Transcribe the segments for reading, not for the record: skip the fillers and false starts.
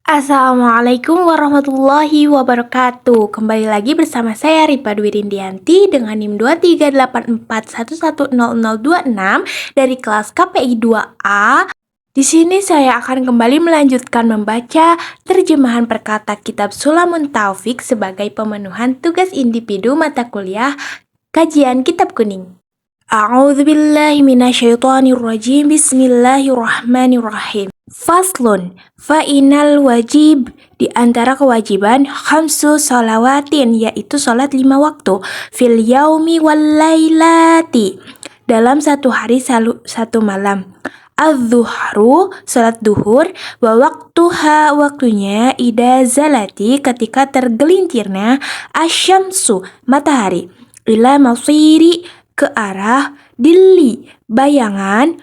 Assalamualaikum warahmatullahi wabarakatuh. Kembali lagi bersama saya Ripa Dwi Rindianti dengan NIM 2384110026 dari kelas KPI 2A. Di sini saya akan kembali melanjutkan membaca terjemahan perkata kitab Sulamun Taufik sebagai pemenuhan tugas individu mata kuliah kajian kitab kuning. A'udzubillahi minasyaitonirrajim. Bismillahirrahmanirrahim. Faslun, fa'inal wajib, di antara kewajiban khamsu sholawatin, yaitu sholat 5 waktu, fil yaumi wal lailati, dalam satu hari satu malam. Az-zuhru, sholat duhur, wa waktuha, waktunya, ida zalati, ketika tergelincirnya, asyamsu, matahari, ila masiri, ke arah, dilli, bayangan,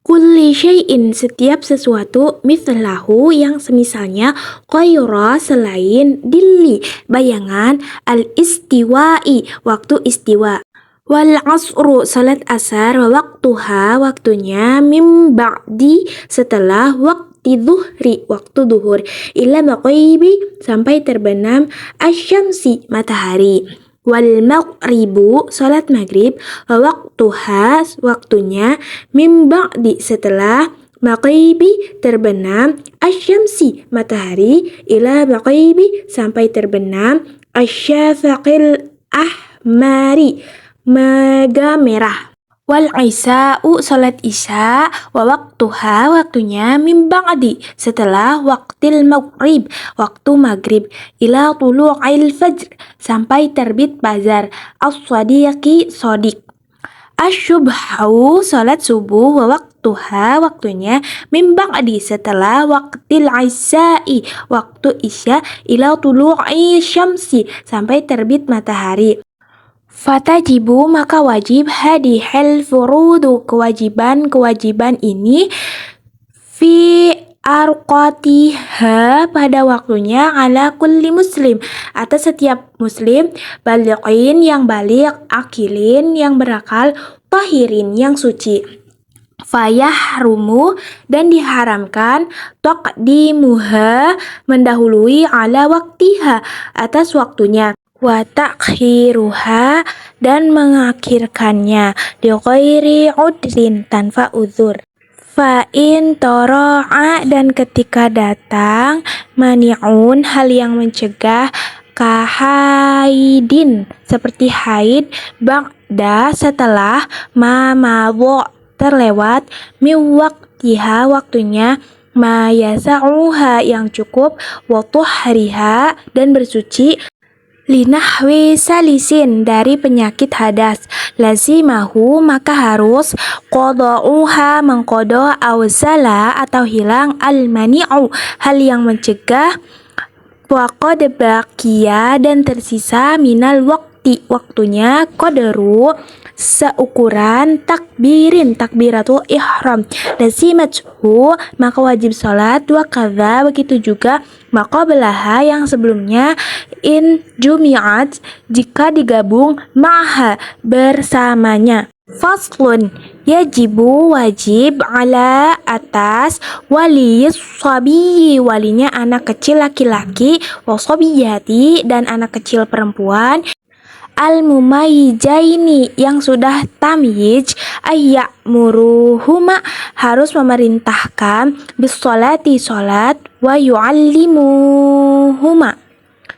kulli syai'in, setiap sesuatu, mithlahu, yang semisalnya, qayra, selain, dilli, bayangan, al-istiwa'i, waktu istiwa, wal asru, salat asar, wa waktuha, waktunya, mim ba'di, setelah, waktu zuhri, waktu duhur, ila maghribi, sampai terbenam, asyamsi, matahari, wal maghribu, salat maghrib, wa waktuha, waktunya, mim ba'di, setelah, maghribi, terbenam, asyamsi, matahari, ila maghribi, sampai terbenam, asyafaqil ahmari, mega merah. Wal isya'u, salat isya, wa waktuha, waktunya, mim ba'di, setelah waktil maghrib, waktu maghrib, ila tulu'il fajr, sampai terbit fajar, as-sadiqi, sodik. Asyubhu, salat subuh, wa waktuha, waktunya, mim ba'di, setelah waktil isya'i, waktu isya, ila tulu'i syamsi, sampai terbit matahari. Fatajibu, maka wajib, hadihil furudu, kewajiban ini, fi arqatiha, pada waktunya, ala kulli muslim, atas setiap muslim, balighin, yang baligh, akilin, yang berakal, tahirin, yang suci. Fayahrumu, dan diharamkan, taqdimuha, mendahului, ala waktiha, atas waktunya, wa ta'khiruha, dan mengakhirkannya, di ghairi udrin, tanpa uzur. Fa'in toro'a, dan ketika datang, mani'un, hal yang mencegah, kahaidin, seperti haid, ba'da, setelah, mamabo, terlewat, miwaktiha, waktunya, ma yasa'uha, yang cukup, watuhriha, dan bersuci, linahwi salisin, dari penyakit hadas, lazimahu, maka harus, qada'uha, mengqada, awzala, atau hilang, al-mani'u, hal yang mencegah, waqad baqiya, dan tersisa, minal waqti, waktunya, qadru, seukuran, takbirin, takbiratul ihram, lazimathu, maka wajib sholat, wa kadza, begitu juga, maqablaha, yang sebelumnya, in jumi'at, jika digabung, ma'ha, bersamanya. Faslun, yajibu, wajib, ala, atas, wali sabiyi, walinya anak kecil laki-laki, wasabiyati, dan anak kecil perempuan, al-mumayyizaini, yang sudah tamyiz, ayya'muruhuma, harus memerintahkan, bis-sholati, sholat, wa yu'allimuhuma,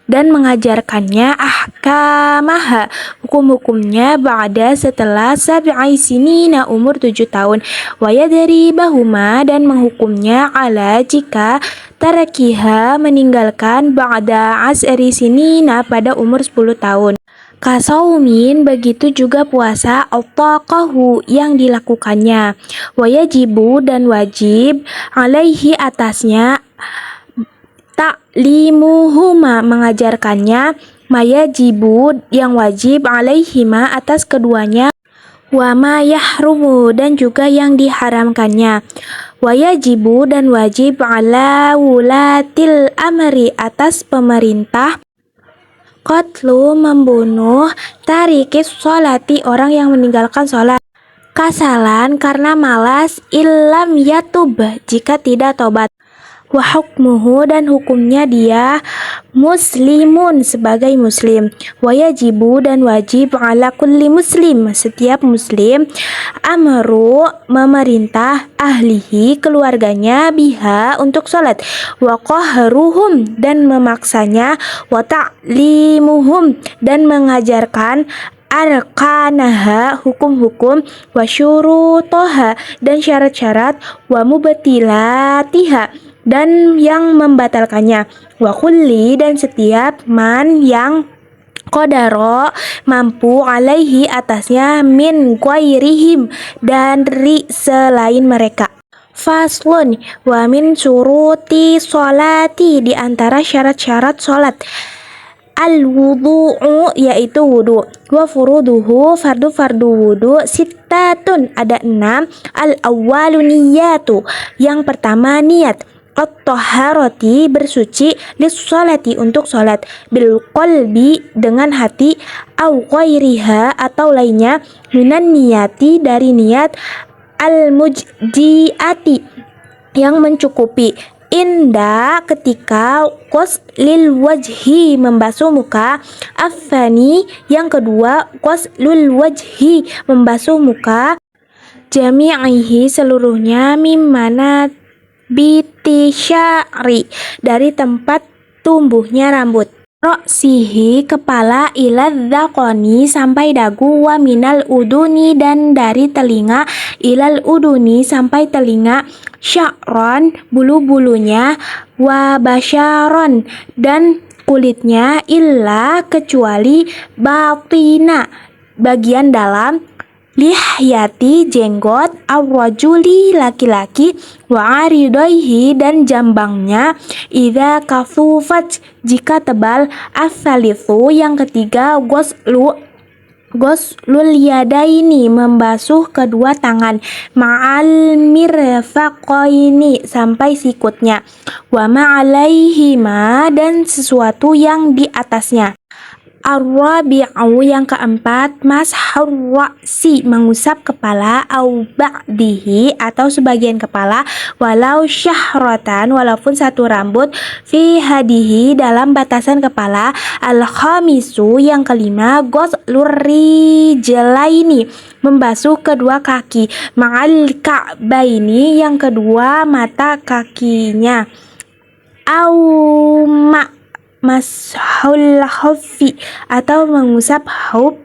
dan mengajarkannya, ahkamaha, hukum-hukumnya, ba'da, setelah, sab'i sinina, umur 7 tahun, wa yadribahuma, dan menghukumnya, ala, jika, tarakiha, meninggalkan, ba'da asri sinina, pada umur 10 tahun. Kasaumin, begitu juga puasa, al-taqahu, yang dilakukannya, wayajibu, dan wajib, alaihi, atasnya, ta'limuhuma, mengajarkannya, mayajibu, yang wajib, alaihima, atas keduanya, wa ma yahrumu, dan juga yang diharamkannya, wayajibu, dan wajib, ala wulatil amri, atas pemerintah, qatlu, membunuh, tarikis sholati, orang yang meninggalkan sholat, kasalan, karena malas, illam yatub, jika tidak tobat, wa hukmuhu dan hukumnya dia muslimun sebagai muslim, wa yajibu dan wajib ala kulli muslim setiap muslim, amru memerintah ahlihi keluarganya biha untuk salat, wa qahruhum dan memaksanya, wa ta'limuhum dan mengajarkan arkanaha hukum-hukum, wa syurutoha dan syarat-syarat, wa mubtilatiha dan yang membatalkannya, wa kulli dan setiap man yang qadaro mampu alaihi atasnya, min ghairihim dari selain mereka. Faslun, wa min syuruti sholati di antara syarat-syarat sholat al-wudu'u yaitu wudu, wa furuduhu fardu wudu sittatun ada 6, al-awwalu niyatu yang pertama niat, at-taharati bersuci, lis-sholati untuk sholat, bil qalbi dengan hati, au ghairiha atau lainnya, minan niyati dari niat, al-mujdiati yang mencukupi, inda ketika ghuslil wajhi membasuh muka, afani yang kedua ghuslul wajhi membasuh muka, jami'ihi seluruhnya, mimana biti syari dari tempat tumbuhnya rambut, roksihi kepala, ilal dzaqoni sampai dagu, wa minal uduni dan dari telinga, ilal uduni sampai telinga, sya'ron bulu-bulunya, wa basyaron dan kulitnya, illa kecuali batina bagian dalam, lihyati jenggot, awrajuli laki-laki, wa aridaihi dan jambangnya, idza kafufat jika tebal, asalifu yang ketiga ghuslul yadaini membasuh kedua tangan, ma'al mirfaqaini sampai sikutnya, wa ma'alaihima dan sesuatu yang di atasnya. Ar-rabi'u yang keempat, mashur ra'si mengusap kepala, au ba'dihi atau sebagian kepala, walau syahratan walaupun satu rambut, fi hadihi dalam batasan kepala. Al-khamisu yang kelima, ghuslur rijlaini membasuh kedua kaki, ma'al ka'baini yang kedua mata kakinya, au mashul khuffi atau mengusap khuf,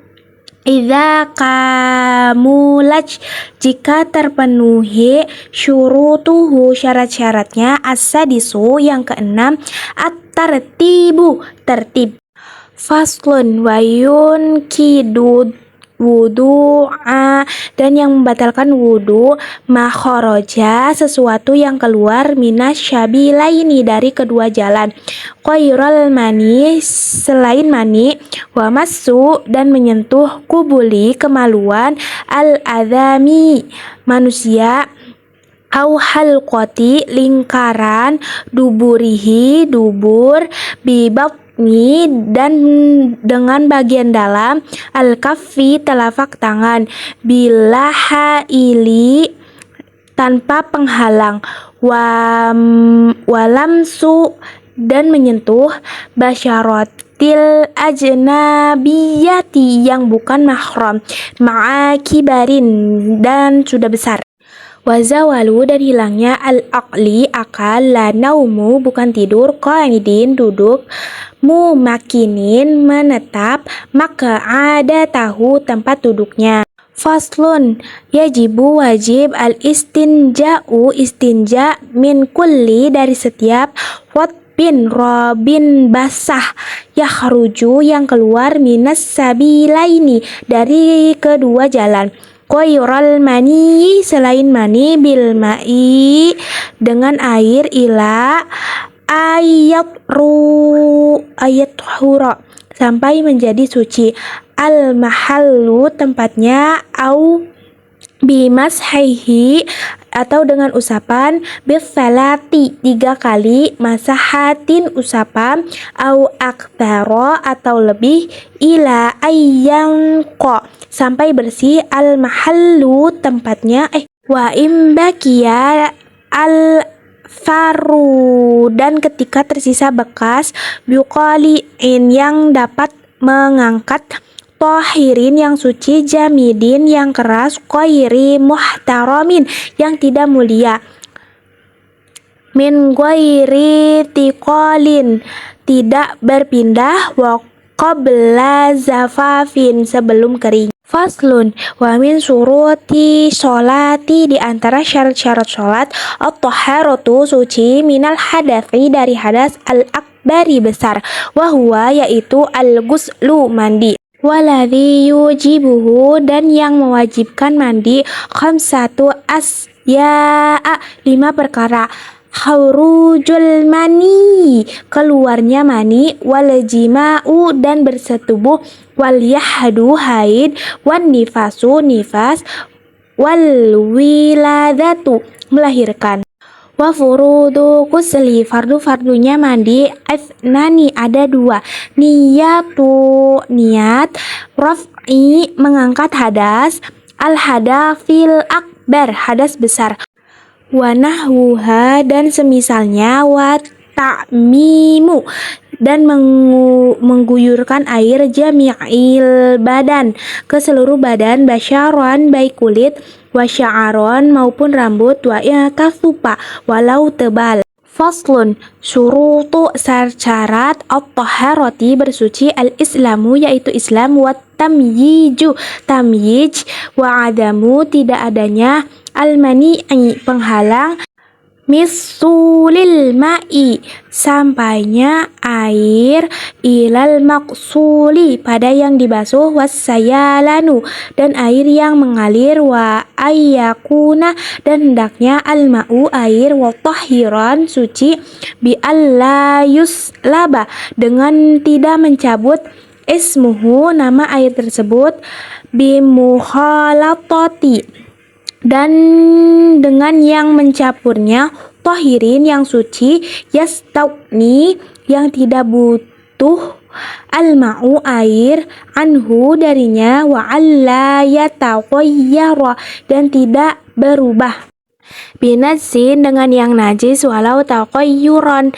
idza kamulaj jika terpenuhi syurutuhu syarat-syaratnya, as-sadisu yang keenam, at-tartibu tertib. Faslun, wayun kidud wudu'a dan yang membatalkan wudu, makhoroja sesuatu yang keluar, minas syabilaini dari kedua jalan, qairal mani selain mani, wa massu dan menyentuh, kubuli kemaluan, al-adami manusia, au halqati lingkaran, duburihi dubur, bibab dan dengan bagian dalam, al-kaffi telapak tangan, bilahaili tanpa penghalang, walamsu dan menyentuh, basyaratil ajnabiyati yang bukan mahram, ma'akibarin dan sudah besar, wazawalu dan hilangnya, al-aqli akal, la naumu bukan tidur, qaidin duduk, mumakinin menetap, maka ada tahu tempat duduknya. Faslun, yajibu wajib, al-istinja'u istinja, min kulli dari setiap, watbin robin basah, yakhruju yang keluar, minas sabilaini dari kedua jalan, qairal mani selain mani, bil ma'i dengan air, ila ayat hura sampai menjadi suci, al mahallu tempatnya, au bimashaihi atau dengan usapan, bisalati 3 kali, masahatin usapan, au aktsara atau lebih, ila ayyanqa sampai bersih, al mahallu tempatnya, wa imbakia al faru, dan ketika tersisa bekas biqali'in yang dapat mengangkat, tohirin yang suci, jamidin yang keras, qairi muhtaramin yang tidak mulia, min ghairi tiqalin tidak berpindah, wa qabla zafafin sebelum kering. Faslun, wa min suruti sholati, di antara syarat-syarat sholat, at-taharatu suci, minal hadathi dari hadas, al-akbari besar, wa huwa yaitu al-ghuslu mandi, waladhi yujibuhu dan yang mewajibkan mandi, khamsatu asya'a 5 perkara, khurujul mani keluarnya mani, wal jima'u dan bersetubuh, wal yahdu haid, wan nifasu nifas, wal wiladatu melahirkan. Wa furudu ghusli fardu-fardunya mandi, athnani ada 2, niyatu niat, raf'i mengangkat hadas, al hadafil akbar hadas besar, wa nahwuha dan semisalnya, wa ta'mimu dan mengguyurkan air, jami'il badan ke seluruh badan, basyaron baik kulit, wa sya'aron maupun rambut, wa kasupa walau tebal. Faslun, syurutu syarat at-taharati bersuci, al-islamu yaitu Islam, wa tamyiju tamyij, wa adamu tidak adanya, al-mani'i penghalang, misulil ma'i sampainya air, ilal maksuli pada yang dibasuh, wassayalanu dan air yang mengalir, wa ayyakuna dan hendaknya, al-ma'u air, wa tahiran suci, bi alla yuslaba dengan tidak mencabut, ismuhu nama air tersebut, bi mukhalatati dan dengan yang mencampurnya, tohirin yang suci, yastauni yang tidak butuh, al-ma'u air, anhu darinya, wa alla yataghayyara dan tidak berubah, binajsin dengan yang najis, walau taghayyuran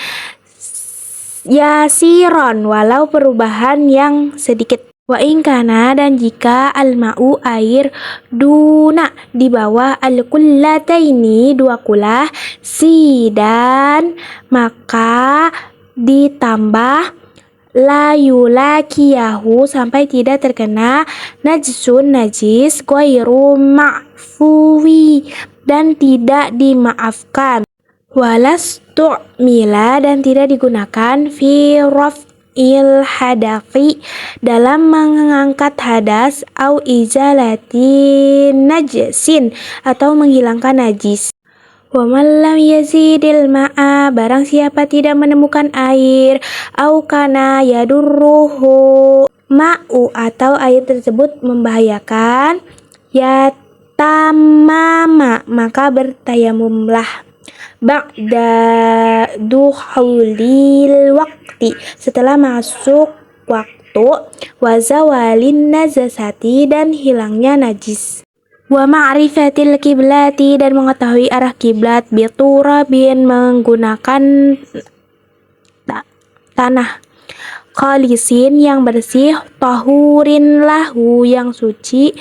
yasiron walau perubahan yang sedikit. Wa ingkana dan jika al-ma'u air, duna di bawah, al-kullataini 2 kulah, sidan maka ditambah, la yulakiyahu sampai tidak terkena, najsun najis, ghairu ma'fuwi dan tidak dimaafkan, walastu'mila dan tidak digunakan, fi il hadafi dalam mengangkat hadas, au izalati najsin atau menghilangkan najis. Wa man lam yazidil ma'a barang siapa tidak menemukan air, au kana yadurruhu ma'u atau air tersebut membahayakan, ya tamama maka bertayamumlah, ba'da dukhulil waqti setelah masuk waktu, wa zawalin najasati dan hilangnya najis, wa ma'rifatil kiblati dan mengetahui arah kiblat, biturabin menggunakan tanah, khalisin yang bersih, tahurin lahu yang suci,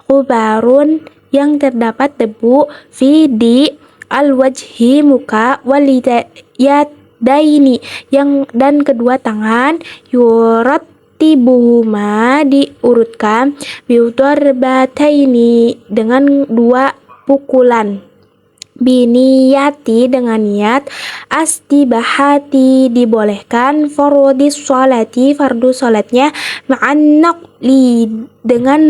kubarun yang terdapat debu, fidi al-wajhi muka, waliyadaini yang dan kedua tangan, yurattibuhuma diurutkan, biudarbataini dengan 2 pukulan, biniyati dengan niat, astibahati dibolehkan, fardhis sholati fardu sholatnya, ma'an naqli dengan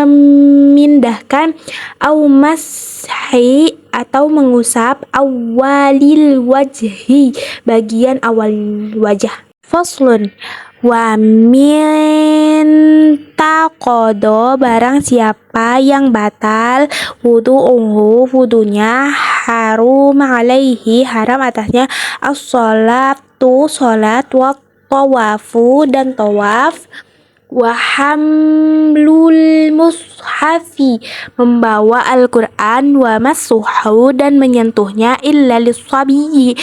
memindahkan, au mashi atau mengusap, awalil wajhi bagian awal wajah. Faslun, wa min taqodo barang siapa yang batal wudu'uhu wudunya, harum alaihi haram atasnya, as-sholatu sholat, wa tawafu dan tawaf, wa hamlul mushafi, membawa Al-Quran, wa massuhu, dan menyentuhnya, illa lis-sabiyyi,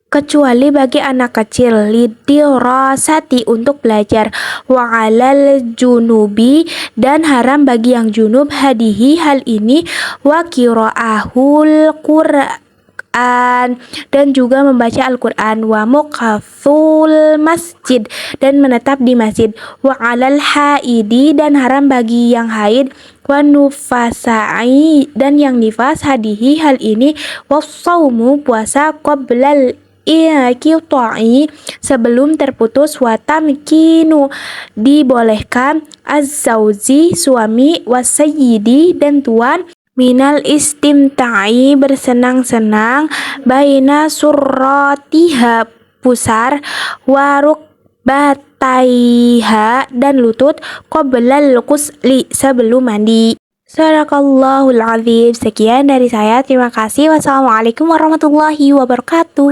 kecuali bagi anak kecil, lidirasati, untuk belajar, wa alal junubi, dan haram bagi yang junub, hadihi, hal ini, wa qiraahul Qur'an, dan juga membaca Al-Quran, wa muqathul masjid, dan menetap di masjid, wa alal haidi, dan haram bagi yang haid, wa nufasai, dan yang nifas, hadihi, hal ini, wassaumu, puasa, qoblal qita'i, sebelum terputus, wa tamkinu, dibolehkan, az-zauji, suami, wasayyidi, dan tuan, minal istimta'i, bersenang-senang, baina surratiha, pusar, waruk bataiha, dan lutut, qoblal ghusli, sebelum mandi. Sadaqallahul azim. Sekian dari saya, terima kasih. Wassalamualaikum warahmatullahi wabarakatuh.